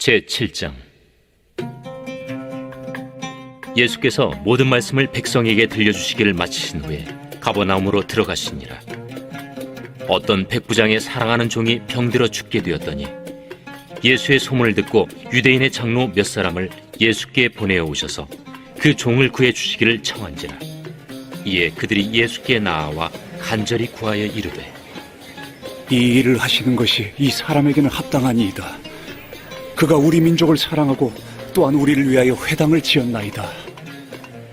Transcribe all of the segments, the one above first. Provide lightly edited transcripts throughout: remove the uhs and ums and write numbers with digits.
제7장. 예수께서 모든 말씀을 백성에게 들려주시기를 마치신 후에 가버나움으로 들어가시니라. 어떤 백부장의 사랑하는 종이 병들어 죽게 되었더니 예수의 소문을 듣고 유대인의 장로 몇 사람을 예수께 보내어 오셔서 그 종을 구해 주시기를 청한지라. 이에 그들이 예수께 나아와 간절히 구하여 이르되, 이 일을 하시는 것이 이 사람에게는 합당하니이다. 그가 우리 민족을 사랑하고 또한 우리를 위하여 회당을 지었나이다.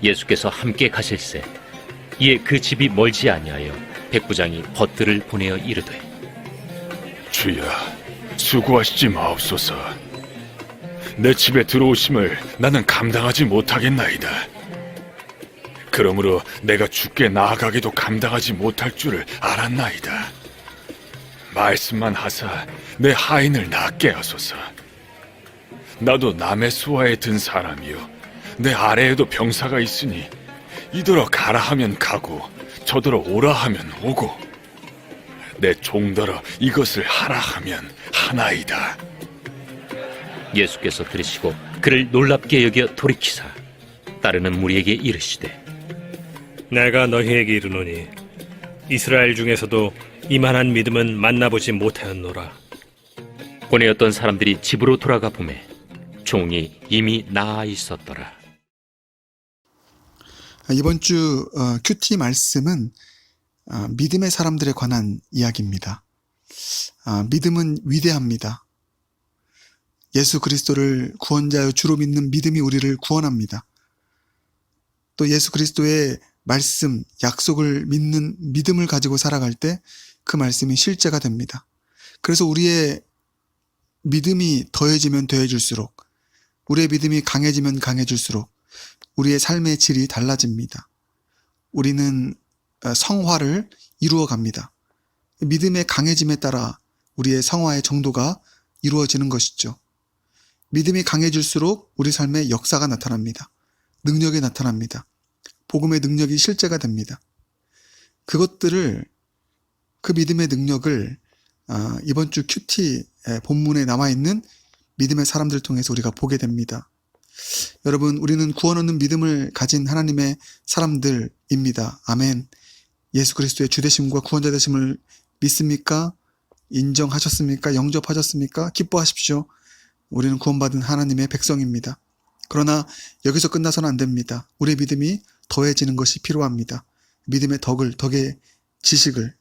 예수께서 함께 가실새 이에 그 집이 멀지 아니하여 백부장이 벗들을 보내어 이르되, 주여, 수고하시지 마옵소서. 내 집에 들어오심을 나는 감당하지 못하겠나이다. 그러므로 내가 주께 나아가기도 감당하지 못할 줄을 알았나이다. 말씀만 하사 내 하인을 낫게 하소서. 나도 남의 수하에 든 사람이요, 내 아래에도 병사가 있으니 이더러 가라 하면 가고 저더러 오라 하면 오고 내 종더러 이것을 하라 하면 하나이다. 예수께서 들으시고 그를 놀랍게 여겨 돌이키사 따르는 무리에게 이르시되, 내가 너희에게 이르노니 이스라엘 중에서도 이만한 믿음은 만나보지 못하였노라. 보내었던 사람들이 집으로 돌아가 보매 종이 이미 나아 있었더라. 이번 주 큐티 말씀은 믿음의 사람들에 관한 이야기입니다. 믿음은 위대합니다. 예수 그리스도를 구원자여 주로 믿는 믿음이 우리를 구원합니다. 또 예수 그리스도의 말씀, 약속을 믿는 믿음을 가지고 살아갈 때 그 말씀이 실제가 됩니다. 그래서 우리의 믿음이 더해지면 더해질수록, 우리의 믿음이 강해지면 강해질수록 우리의 삶의 질이 달라집니다. 우리는 성화를 이루어 갑니다. 믿음의 강해짐에 따라 우리의 성화의 정도가 이루어지는 것이죠. 믿음이 강해질수록 우리 삶에 역사가 나타납니다. 능력이 나타납니다. 복음의 능력이 실제가 됩니다. 그 믿음의 능력을 이번 주 큐티 본문에 남아있는 믿음의 사람들 통해서 우리가 보게 됩니다. 여러분, 우리는 구원 얻는 믿음을 가진 하나님의 사람들입니다. 아멘. 예수 그리스도의 주되심과 구원자 되심을 믿습니까? 인정하셨습니까? 영접하셨습니까? 기뻐하십시오. 우리는 구원받은 하나님의 백성입니다. 그러나 여기서 끝나서는 안 됩니다. 우리의 믿음이 더해지는 것이 필요합니다. 믿음의 덕의 지식을,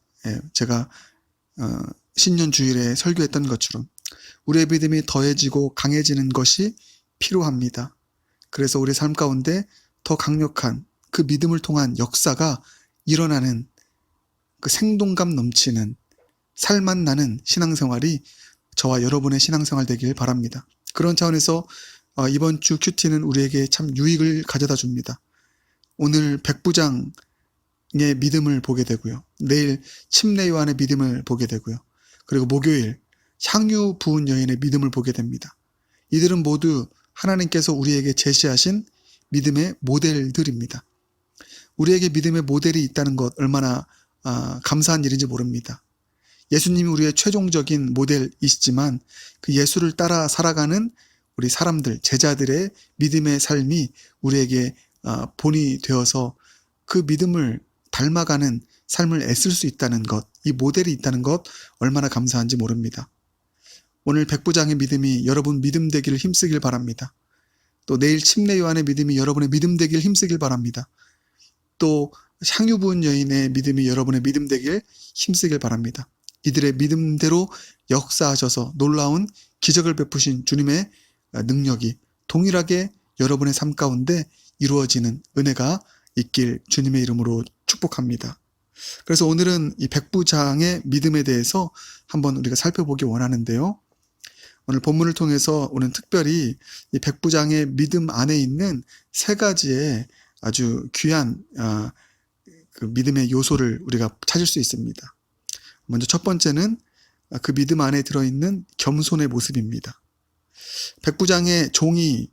제가 신년 주일에 설교했던 것처럼 우리의 믿음이 더해지고 강해지는 것이 필요합니다. 그래서 우리 삶 가운데 더 강력한 그 믿음을 통한 역사가 일어나는, 그 생동감 넘치는 살맛 나는 신앙생활이 저와 여러분의 신앙생활 되길 바랍니다. 그런 차원에서 이번 주 큐티는 우리에게 참 유익을 가져다 줍니다. 오늘 백부장의 믿음을 보게 되고요. 내일 침례 요한의 믿음을 보게 되고요. 그리고 목요일 향유 부은 여인의 믿음을 보게 됩니다. 이들은 모두 하나님께서 우리에게 제시하신 믿음의 모델들입니다. 우리에게 믿음의 모델이 있다는 것 얼마나 감사한 일인지 모릅니다. 예수님이 우리의 최종적인 모델이시지만 그 예수를 따라 살아가는 우리 사람들, 제자들의 믿음의 삶이 우리에게 본이 되어서 그 믿음을 닮아가는 삶을 애쓸 수 있다는 것, 이 모델이 있다는 것 얼마나 감사한지 모릅니다. 오늘 백부장의 믿음이 여러분 믿음 되기를 힘쓰길 바랍니다. 또 내일 침례 요한의 믿음이 여러분의 믿음 되기를 힘쓰길 바랍니다. 또 향유 부은 여인의 믿음이 여러분의 믿음 되길 힘쓰길 바랍니다. 이들의 믿음대로 역사하셔서 놀라운 기적을 베푸신 주님의 능력이 동일하게 여러분의 삶 가운데 이루어지는 은혜가 있길 주님의 이름으로 축복합니다. 그래서 오늘은 이 백부장의 믿음에 대해서 한번 우리가 살펴보기 원하는데요. 오늘 본문을 통해서 오늘 특별히 이 백부장의 믿음 안에 있는 세 가지의 아주 귀한 그 믿음의 요소를 우리가 찾을 수 있습니다. 먼저 첫 번째는 그 믿음 안에 들어있는 겸손의 모습입니다. 백부장의 종이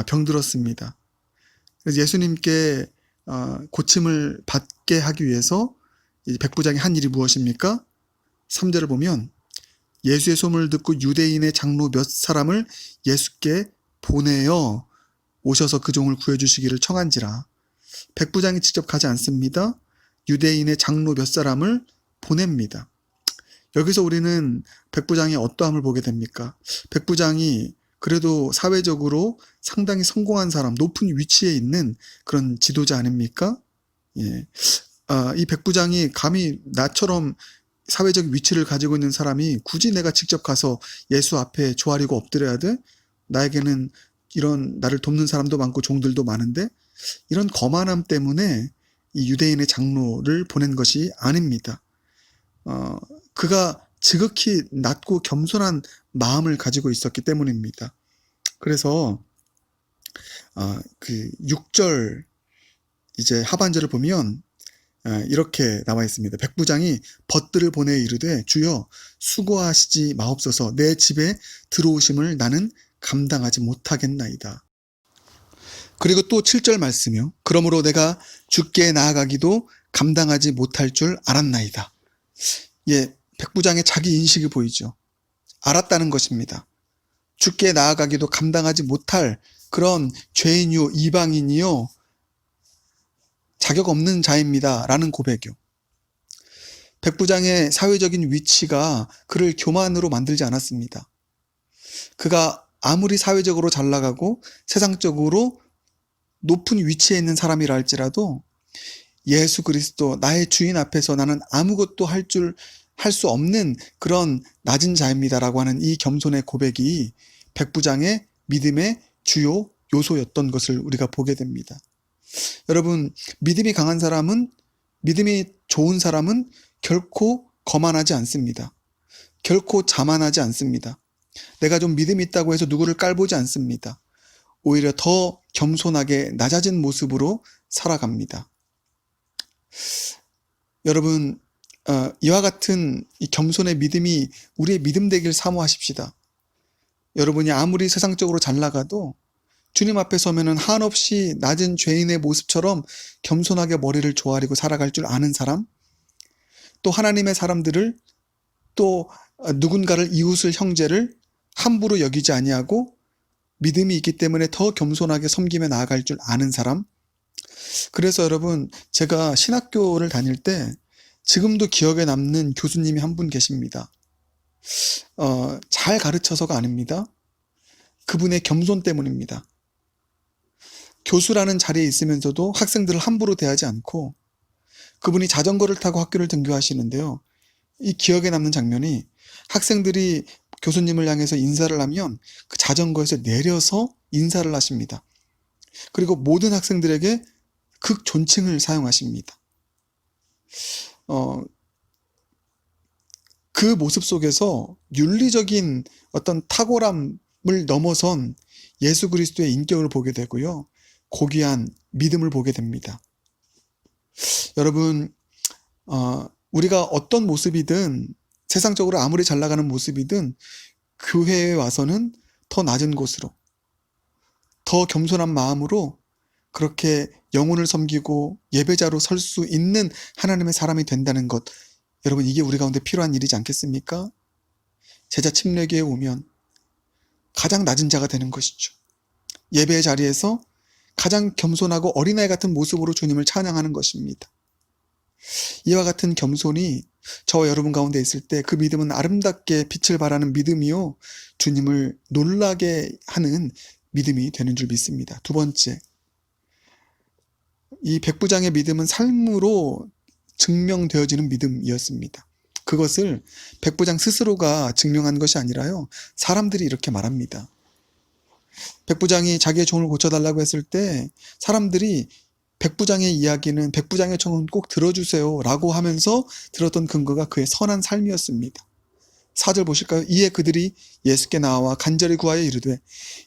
병들었습니다. 그래서 예수님께 고침을 받게 하기 위해서 이 백부장이 한 일이 무엇입니까? 3절을 보면 예수의 소문을 듣고 유대인의 장로 몇 사람을 예수께 보내어 오셔서 그 종을 구해주시기를 청한지라. 백부장이 직접 가지 않습니다. 유대인의 장로 몇 사람을 보냅니다. 여기서 우리는 백부장의 어떠함을 보게 됩니까? 백부장이 그래도 사회적으로 상당히 성공한 사람, 높은 위치에 있는 그런 지도자 아닙니까? 예. 이 백부장이 감히 나처럼 사회적 위치를 가지고 있는 사람이 굳이 내가 직접 가서 예수 앞에 조아리고 엎드려야 돼? 나에게는 이런 나를 돕는 사람도 많고 종들도 많은데, 이런 거만함 때문에 이 유대인의 장로를 보낸 것이 아닙니다. 그가 지극히 낮고 겸손한 마음을 가지고 있었기 때문입니다. 그래서 그 6절 이제 하반절을 보면 이렇게 나와 있습니다. 백부장이 벗들을 보내 이르되 주여 수고하시지 마옵소서. 내 집에 들어오심을 나는 감당하지 못하겠나이다. 그리고 또 7절 말씀이요. 그러므로 내가 주께 나아가기도 감당하지 못할 줄 알았나이다. 예, 백부장의 자기 인식이 보이죠. 알았다는 것입니다. 주께 나아가기도 감당하지 못할 그런 죄인이요, 이방인이요, 자격 없는 자입니다. 라는 고백이요. 백부장의 사회적인 위치가 그를 교만으로 만들지 않았습니다. 그가 아무리 사회적으로 잘 나가고 세상적으로 높은 위치에 있는 사람이라 할지라도 예수 그리스도 나의 주인 앞에서 나는 아무것도 할 수 없는 그런 낮은 자입니다라고 하는 이 겸손의 고백이 백부장의 믿음의 주요 요소였던 것을 우리가 보게 됩니다. 여러분, 믿음이 강한 사람은, 믿음이 좋은 사람은 결코 거만하지 않습니다. 결코 자만하지 않습니다. 내가 좀 믿음이 있다고 해서 누구를 깔보지 않습니다. 오히려 더 겸손하게 낮아진 모습으로 살아갑니다. 여러분, 이와 같은 이 겸손의 믿음이 우리의 믿음 되길 사모하십시다. 여러분이 아무리 세상적으로 잘 나가도 주님 앞에 서면은 한없이 낮은 죄인의 모습처럼 겸손하게 머리를 조아리고 살아갈 줄 아는 사람, 또 하나님의 사람들을, 또 누군가를, 이웃을, 형제를 함부로 여기지 아니하고 믿음이 있기 때문에 더 겸손하게 섬기며 나아갈 줄 아는 사람. 그래서 여러분, 제가 신학교를 다닐 때 지금도 기억에 남는 교수님이 한 분 계십니다. 잘 가르쳐서가 아닙니다. 그분의 겸손 때문입니다. 교수라는 자리에 있으면서도 학생들을 함부로 대하지 않고, 그분이 자전거를 타고 학교를 등교하시는데요. 이 기억에 남는 장면이, 학생들이 교수님을 향해서 인사를 하면 그 자전거에서 내려서 인사를 하십니다. 그리고 모든 학생들에게 극 존칭을 사용하십니다. 그 모습 속에서 윤리적인 어떤 탁월함을 넘어선 예수 그리스도의 인격을 보게 되고요. 고귀한 믿음을 보게 됩니다. 여러분, 우리가 어떤 모습이든, 세상적으로 아무리 잘 나가는 모습이든 교회에 와서는 더 낮은 곳으로, 더 겸손한 마음으로 그렇게 영혼을 섬기고 예배자로 설 수 있는 하나님의 사람이 된다는 것, 여러분, 이게 우리 가운데 필요한 일이지 않겠습니까? 제자 침례교회에 오면 가장 낮은 자가 되는 것이죠. 예배의 자리에서 가장 겸손하고 어린아이 같은 모습으로 주님을 찬양하는 것입니다. 이와 같은 겸손이 저와 여러분 가운데 있을 때 그 믿음은 아름답게 빛을 발하는 믿음이요, 주님을 놀라게 하는 믿음이 되는 줄 믿습니다. 두 번째, 이 백부장의 믿음은 삶으로 증명되어지는 믿음이었습니다. 그것을 백부장 스스로가 증명한 것이 아니라요, 사람들이 이렇게 말합니다. 백부장이 자기의 종을 고쳐달라고 했을 때 사람들이 백부장의 이야기는, 백부장의 청은 꼭 들어주세요 라고 하면서 들었던 근거가 그의 선한 삶이었습니다. 4절 보실까요? 이에 그들이 예수께 나와 간절히 구하여 이르되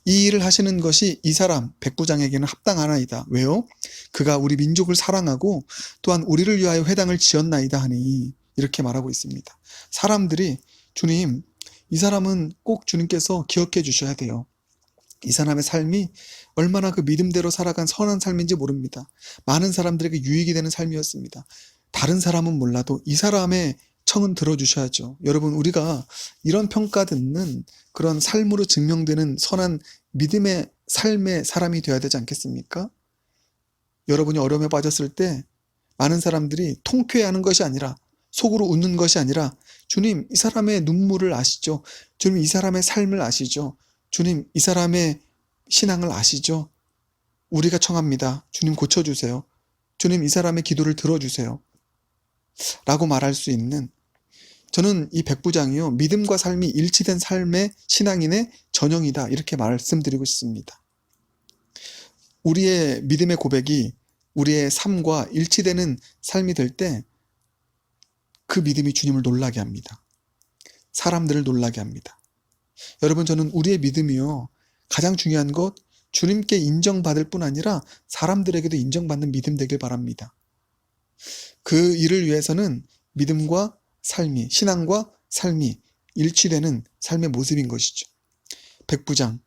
이 일을 하시는 것이 이 사람 백부장에게는 합당하나이다. 왜요? 그가 우리 민족을 사랑하고 또한 우리를 위하여 회당을 지었나이다 하니, 이렇게 말하고 있습니다. 사람들이, 주님, 이 사람은 꼭 주님께서 기억해 주셔야 돼요. 이 사람의 삶이 얼마나 그 믿음대로 살아간 선한 삶인지 모릅니다. 많은 사람들에게 유익이 되는 삶이었습니다. 다른 사람은 몰라도 이 사람의 청은 들어주셔야죠. 여러분, 우리가 이런 평가 듣는 그런 삶으로 증명되는 선한 믿음의 삶의 사람이 되어야 되지 않겠습니까? 여러분이 어려움에 빠졌을 때 많은 사람들이 통쾌해하는 것이 아니라, 속으로 웃는 것이 아니라, 주님, 이 사람의 눈물을 아시죠? 주님, 이 사람의 삶을 아시죠? 주님, 이 사람의 신앙을 아시죠? 우리가 청합니다. 주님, 고쳐주세요. 주님, 이 사람의 기도를 들어주세요. 라고 말할 수 있는, 저는 이 백부장이요, 믿음과 삶이 일치된 삶의 신앙인의 전형이다, 이렇게 말씀드리고 싶습니다. 우리의 믿음의 고백이 우리의 삶과 일치되는 삶이 될 때 그 믿음이 주님을 놀라게 합니다. 사람들을 놀라게 합니다. 여러분, 저는 우리의 믿음이요, 가장 중요한 것, 주님께 인정받을 뿐 아니라 사람들에게도 인정받는 믿음 되길 바랍니다. 그 일을 위해서는 믿음과 삶이, 신앙과 삶이 일치되는 삶의 모습인 것이죠. 백부장,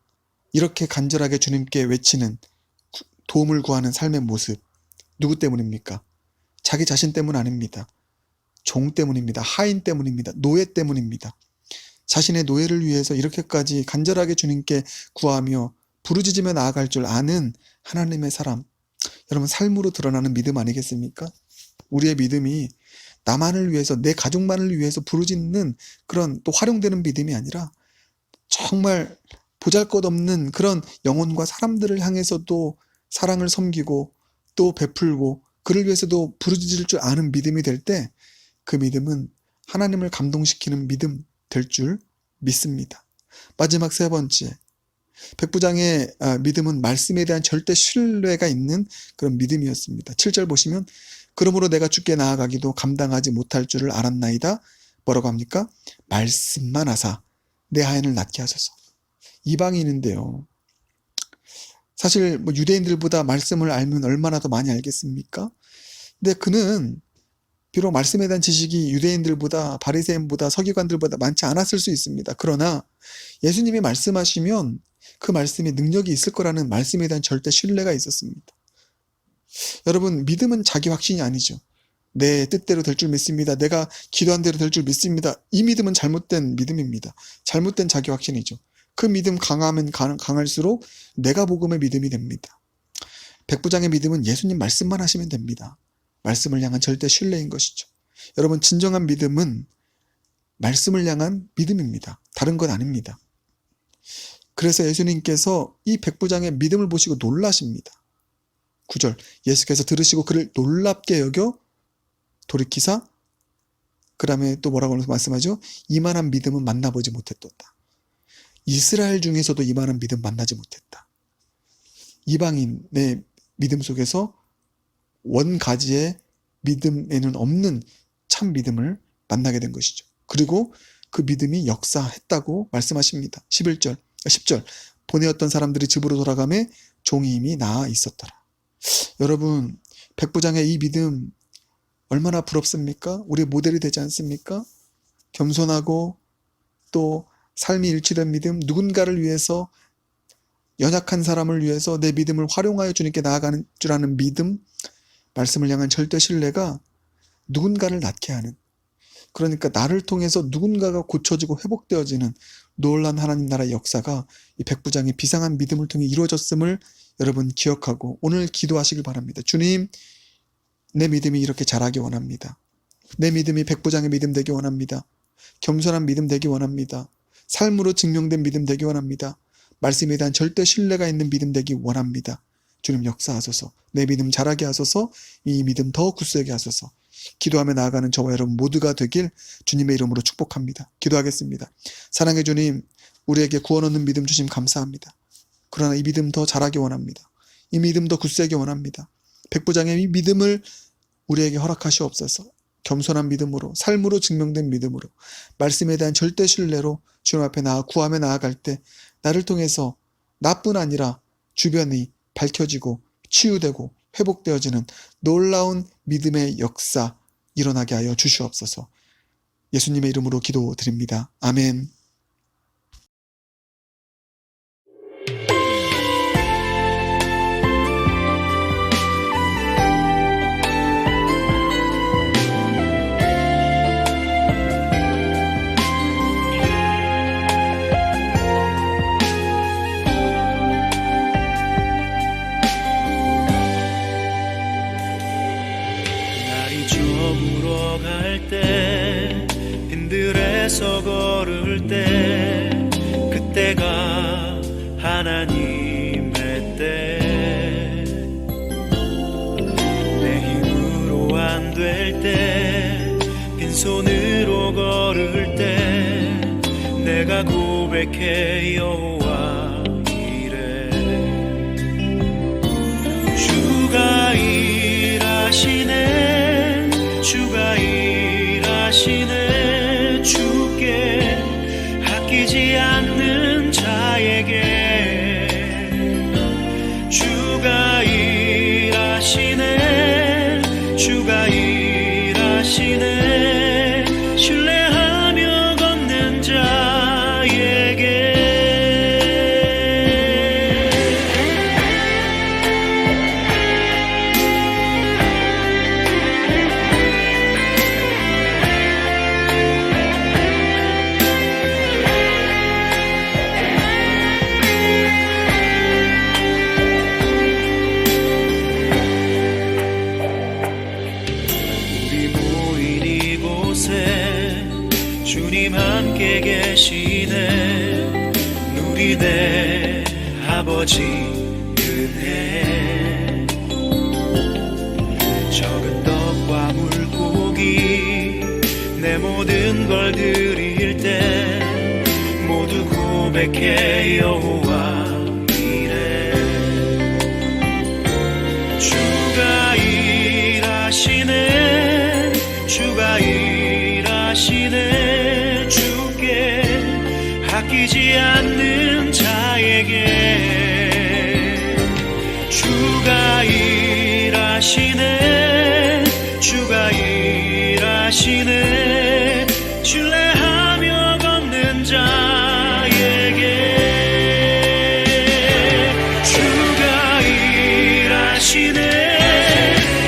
이렇게 간절하게 주님께 외치는, 도움을 구하는 삶의 모습, 누구 때문입니까? 자기 자신 때문 아닙니다. 종 때문입니다. 하인 때문입니다. 노예 때문입니다. 자신의 노예를 위해서 이렇게까지 간절하게 주님께 구하며 부르짖으며 나아갈 줄 아는 하나님의 사람, 여러분, 삶으로 드러나는 믿음 아니겠습니까? 우리의 믿음이 나만을 위해서, 내 가족만을 위해서 부르짖는 그런 또 활용되는 믿음이 아니라 정말 보잘것없는 그런 영혼과 사람들을 향해서도 사랑을 섬기고 또 베풀고 그를 위해서도 부르짖을 줄 아는 믿음이 될 때 그 믿음은 하나님을 감동시키는 믿음 될 줄 믿습니다. 마지막 세 번째, 백부장의 믿음은 말씀에 대한 절대 신뢰가 있는 그런 믿음이었습니다. 7절 보시면, 그러므로 내가 주께 나아가기도 감당하지 못할 줄을 알았나이다. 뭐라고 합니까? 말씀만 하사 내 하인을 낫게 하소서. 이방인인데요, 사실 유대인들보다 말씀을 알면 얼마나 더 많이 알겠습니까? 근데 그는 비록 말씀에 대한 지식이 유대인들보다, 바리새인보다, 서기관들보다 많지 않았을 수 있습니다. 그러나 예수님이 말씀하시면 그 말씀에 능력이 있을 거라는 말씀에 대한 절대 신뢰가 있었습니다. 여러분, 믿음은 자기 확신이 아니죠. 내 뜻대로 될 줄 믿습니다. 내가 기도한 대로 될 줄 믿습니다. 이 믿음은 잘못된 믿음입니다. 잘못된 자기 확신이죠. 그 믿음 강하면 강할수록 내가 복음의 믿음이 됩니다. 백부장의 믿음은 예수님 말씀만 하시면 됩니다. 말씀을 향한 절대 신뢰인 것이죠. 여러분, 진정한 믿음은 말씀을 향한 믿음입니다. 다른 건 아닙니다. 그래서 예수님께서 이 백부장의 믿음을 보시고 놀라십니다. 9절, 예수께서 들으시고 그를 놀랍게 여겨 돌이키사, 그 다음에 또 뭐라고 말씀하죠? 이만한 믿음은 만나보지 못했도다. 이스라엘 중에서도 이만한 믿음 만나지 못했다. 이방인의 믿음 속에서 원가지의 믿음에는 없는 참 믿음을 만나게 된 것이죠. 그리고 그 믿음이 역사했다고 말씀하십니다. 10절, 보내었던 사람들이 집으로 돌아가매 종이 이미 나아 있었더라. 여러분, 백부장의 이 믿음 얼마나 부럽습니까? 우리의 모델이 되지 않습니까? 겸손하고 또 삶이 일치된 믿음, 누군가를 위해서, 연약한 사람을 위해서 내 믿음을 활용하여 주님께 나아가는 줄 아는 믿음, 말씀을 향한 절대 신뢰가 누군가를 낫게 하는, 그러니까 나를 통해서 누군가가 고쳐지고 회복되어지는 놀라운 하나님 나라의 역사가 이 백부장의 비상한 믿음을 통해 이루어졌음을 여러분 기억하고 오늘 기도하시길 바랍니다. 주님, 내 믿음이 이렇게 자라기 원합니다. 내 믿음이 백부장의 믿음 되기 원합니다. 겸손한 믿음 되기 원합니다. 삶으로 증명된 믿음 되기 원합니다. 말씀에 대한 절대 신뢰가 있는 믿음 되기 원합니다. 주님, 역사하소서. 내 믿음 자라게 하소서. 이 믿음 더 굳세게 하소서. 기도하며 나아가는 저와 여러분 모두가 되길 주님의 이름으로 축복합니다. 기도하겠습니다. 사랑의 주님, 우리에게 구원 얻는 믿음 주심 감사합니다. 그러나 이 믿음 더 자라기 원합니다. 이 믿음 더 굳세게 원합니다. 백부장의 이 믿음을 우리에게 허락하시옵소서. 겸손한 믿음으로, 삶으로 증명된 믿음으로, 말씀에 대한 절대 신뢰로 주님 앞에 구하며 나아갈 때 나를 통해서 나뿐 아니라 주변이 밝혀지고 치유되고 회복되어지는 놀라운 믿음의 역사 일어나게 하여 주시옵소서. 예수님의 이름으로 기도드립니다. 아멘. 저물어 갈 때, 빈들에서 걸을 때, 그때가 하나님의 때. 내 힘으로 안 될 때, 빈손으로 걸을 때, 내가 고백해 여호와 이래. 주가 일하시네, 주가 일하시네. 주께 아끼지 않는 자에게. 주가 일하시네, 주가 일하시네. 신뢰하며 걷는 자에게. 우리 모인 이곳에 주님 함께 계시네. 누리네 아버지 은혜. 적은 떡과 물고기 내 모든 걸 드릴 때 모두 고백해 여호와 이래. 주가 일하시네, 주가 일하시네. 주께 아끼지 않는 자에게. 주가 일하시네, 주가 일하시네. 신뢰하며 걷는 자에게. 주가 일하시네,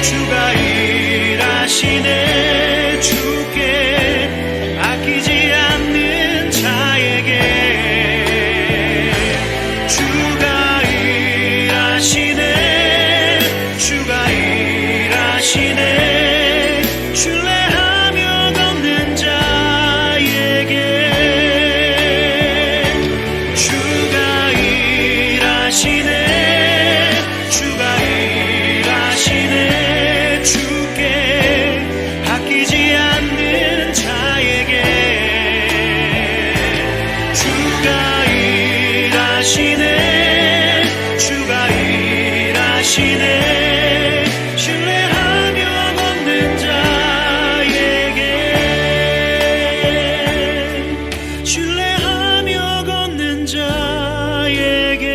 주가 일하시네. 주께 아끼지 않는 자에게. 주가 일하시네, 주가 일하시네. 신뢰하며 걷는 자에게. 주가 일하시네, 주가 일하시네. 주께 아끼지 않는 자에게. 주가 일하시네, 주가 일하시네. 신뢰하며 걷는 자에게. 신뢰하며 걷는 자에게.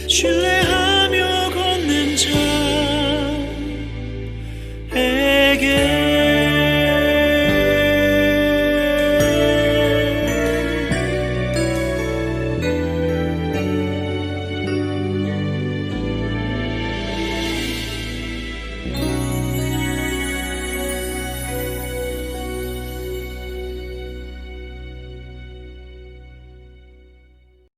신뢰하며 걷는 자에게.